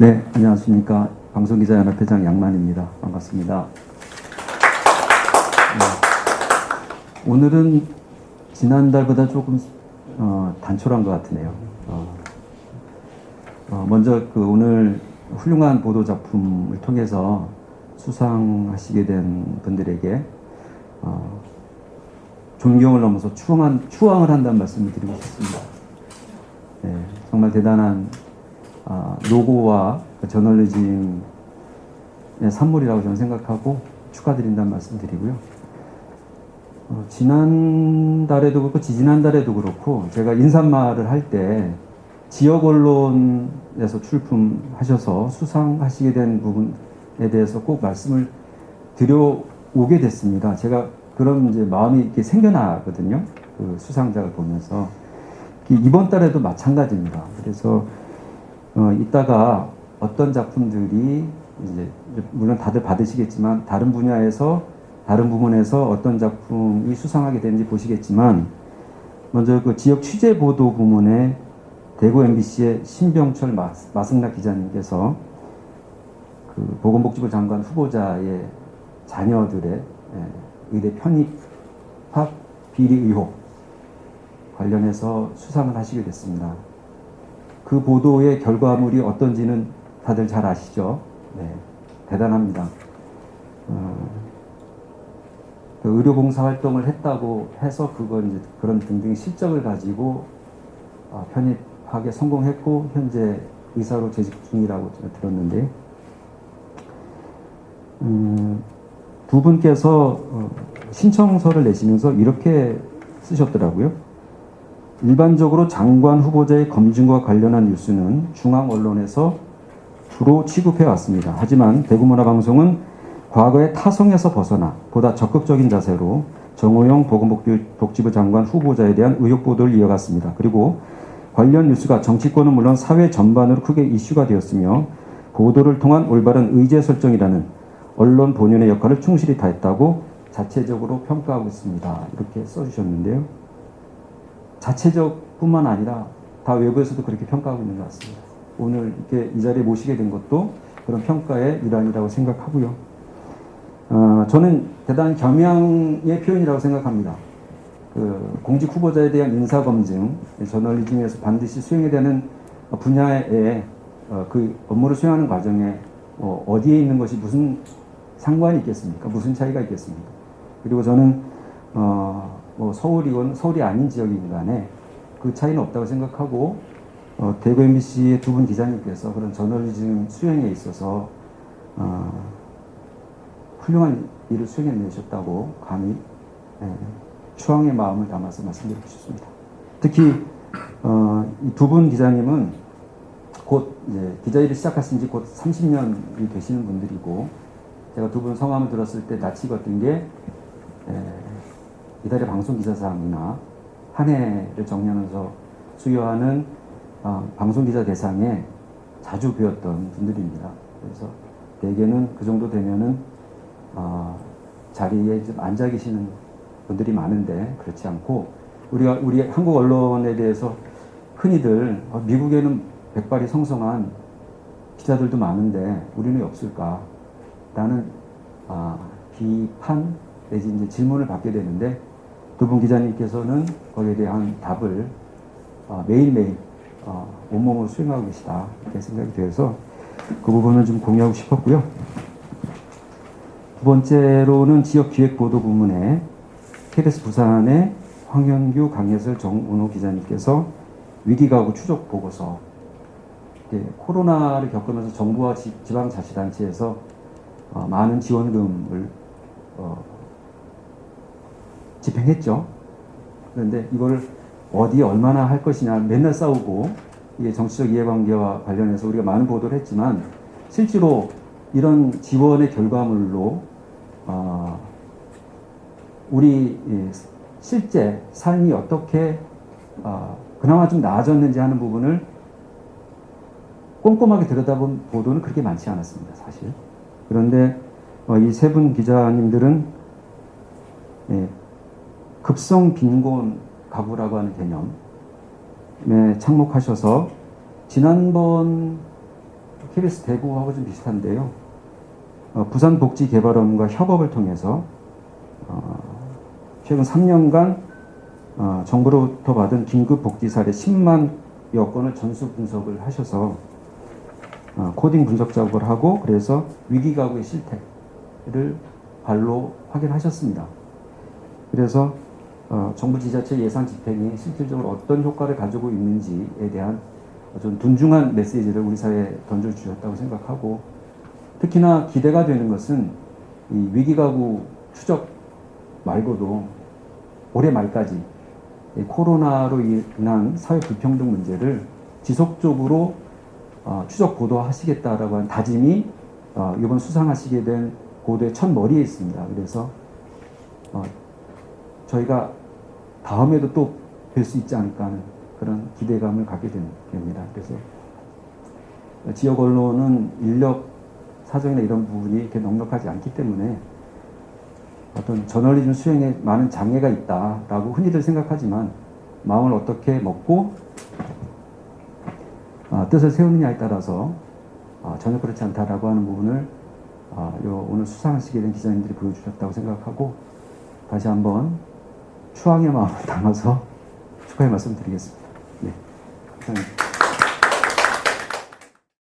네, 안녕하십니까. 방송기자연합회장 양만입니다. 반갑습니다. 네, 오늘은 지난달보다 조금 단촐한 것 같으네요. 먼저 오늘 훌륭한 보도 작품을 통해서 수상하시게 된 분들에게 존경을 넘어서 추앙을 한다는 말씀을 드리고 싶습니다. 네, 정말 대단한 노고와 저널리즘의 산물이라고 저는 생각하고 축하드린다는 말씀 드리고요. 지난달에도 그렇고 지지난달에도 그렇고 제가 인사말을 할 때 지역 언론에서 출품하셔서 수상하시게 된 부분에 대해서 꼭 말씀을 드려오게 됐습니다. 제가 그런 이제 마음이 이렇게 생겨나거든요. 그 수상작을 보면서. 이번 달에도 마찬가지입니다. 그래서 이따가 어떤 작품들이 이제 물론 다들 받으시겠지만 다른 분야에서 다른 부문에서 어떤 작품이 수상하게 되는지 보시겠지만 먼저 그 지역 취재 보도 부문의 대구 MBC의 신병철 마승락 기자님께서 그 보건복지부 장관 후보자의 자녀들의 의대 편입학 비리 의혹 관련해서 수상을 하시게 됐습니다. 그 보도의 결과물이 어떤지는 다들 잘 아시죠? 네, 대단합니다. 그 의료봉사 활동을 했다고 해서 그건 이제 그런 등등 실적을 가지고 편입학에 성공했고 현재 의사로 재직 중이라고 제가 들었는데 두 분께서 신청서를 내시면서 이렇게 쓰셨더라고요. 일반적으로 장관 후보자의 검증과 관련한 뉴스는 중앙 언론에서 주로 취급해 왔습니다. 하지만 대구문화방송은 과거의 타성에서 벗어나 보다 적극적인 자세로 정호영 보건복지부 장관 후보자에 대한 의혹 보도를 이어갔습니다. 그리고 관련 뉴스가 정치권은 물론 사회 전반으로 크게 이슈가 되었으며 보도를 통한 올바른 의제 설정이라는 언론 본연의 역할을 충실히 다했다고 자체적으로 평가하고 있습니다. 이렇게 써주셨는데요. 자체적뿐만 아니라 다 외부에서도 그렇게 평가하고 있는 것 같습니다. 오늘 이렇게 이 자리에 모시게 된 것도 그런 평가의 일환이라고 생각하고요. 저는 대단히 겸양의 표현이라고 생각합니다. 그 공직 후보자에 대한 인사검증, 저널리즘에서 반드시 수행해야 되는 분야에 그 업무를 수행하는 과정에 어디에 있는 것이 무슨 상관이 있겠습니까? 무슨 차이가 있겠습니까? 그리고 저는 뭐 서울이건 서울이 아닌 지역이건 간에 그 차이는 없다고 생각하고 대구 MBC의 두 분 기자님께서 그런 저널리즘 수행에 있어서 훌륭한 일을 수행해내셨다고 감히 추앙의 마음을 담아서 말씀드리고 싶습니다. 특히 이 두 분 기자님은 곧 이제 기자 일을 시작하신 지 곧 30년이 되시는 분들이고 제가 두 분 성함을 들었을 때 낯이 갔던 게 이달의 방송기자상이나 한 해를 정리하면서 수여하는 방송기자 대상에 자주 뵈었던 분들입니다. 그래서 대개는 그 정도 되면은 자리에 좀 앉아 계시는 분들이 많은데 그렇지 않고 우리 한국 언론에 대해서 흔히들 미국에는 백발이 성성한 기자들도 많은데 우리는 왜 없을까라는 비판 내지 이제 질문을 받게 되는데 두 분 기자님께서는 거기에 대한 답을 매일매일 온몸으로 수행하고 계시다 이렇게 생각이 되어서 그 부분을 좀 공유하고 싶었고요. 두 번째로는 지역기획보도 부문에 KBS 부산의 황현규, 강예슬, 정은호 기자님께서 위기가구 추적 보고서 코로나를 겪으면서 정부와 지방자치단체에서 많은 지원금을 집행했죠. 그런데 이걸 어디에 얼마나 할 것이냐 맨날 싸우고 이게 정치적 이해관계와 관련해서 우리가 많은 보도를 했지만 실제로 이런 지원의 결과물로 우리 실제 삶이 어떻게 그나마 좀 나아졌는지 하는 부분을 꼼꼼하게 들여다본 보도는 그렇게 많지 않았습니다. 사실. 그런데 이 세 분 기자님들은 급성 빈곤 가구라고 하는 개념에 착목하셔서 지난번 KBS 대구하고 좀 비슷한데요. 부산복지개발원과 협업을 통해서 최근 3년간 정부로부터 받은 긴급복지 사례 10만여 건을 전수 분석을 하셔서 코딩 분석 작업을 하고 그래서 위기가구의 실태를 발로 확인하셨습니다. 그래서 정부 지자체 예산 집행이 실질적으로 어떤 효과를 가지고 있는지에 대한 좀 둔중한 메시지를 우리 사회에 던져주셨다고 생각하고 특히나 기대가 되는 것은 이 위기가구 추적 말고도 올해 말까지 코로나로 인한 사회 불평등 문제를 지속적으로 추적 보도하시겠다라고 한 다짐이 이번 수상하시게 된 고도의 첫 머리에 있습니다. 그래서 저희가 다음에도 또 뵐 수 있지 않을까 하는 그런 기대감을 갖게 됩니다. 그래서 지역 언론은 인력 사정이나 이런 부분이 이렇게 넉넉하지 않기 때문에 어떤 저널리즘 수행에 많은 장애가 있다라고 흔히들 생각하지만 마음을 어떻게 먹고 뜻을 세우느냐에 따라서 전혀 그렇지 않다라고 하는 부분을 오늘 수상하시게 된 기자님들이 보여주셨다고 생각하고 다시 한번 추앙의 마음을 담아서 축하의 말씀 드리겠습니다. 네, 감사합니다.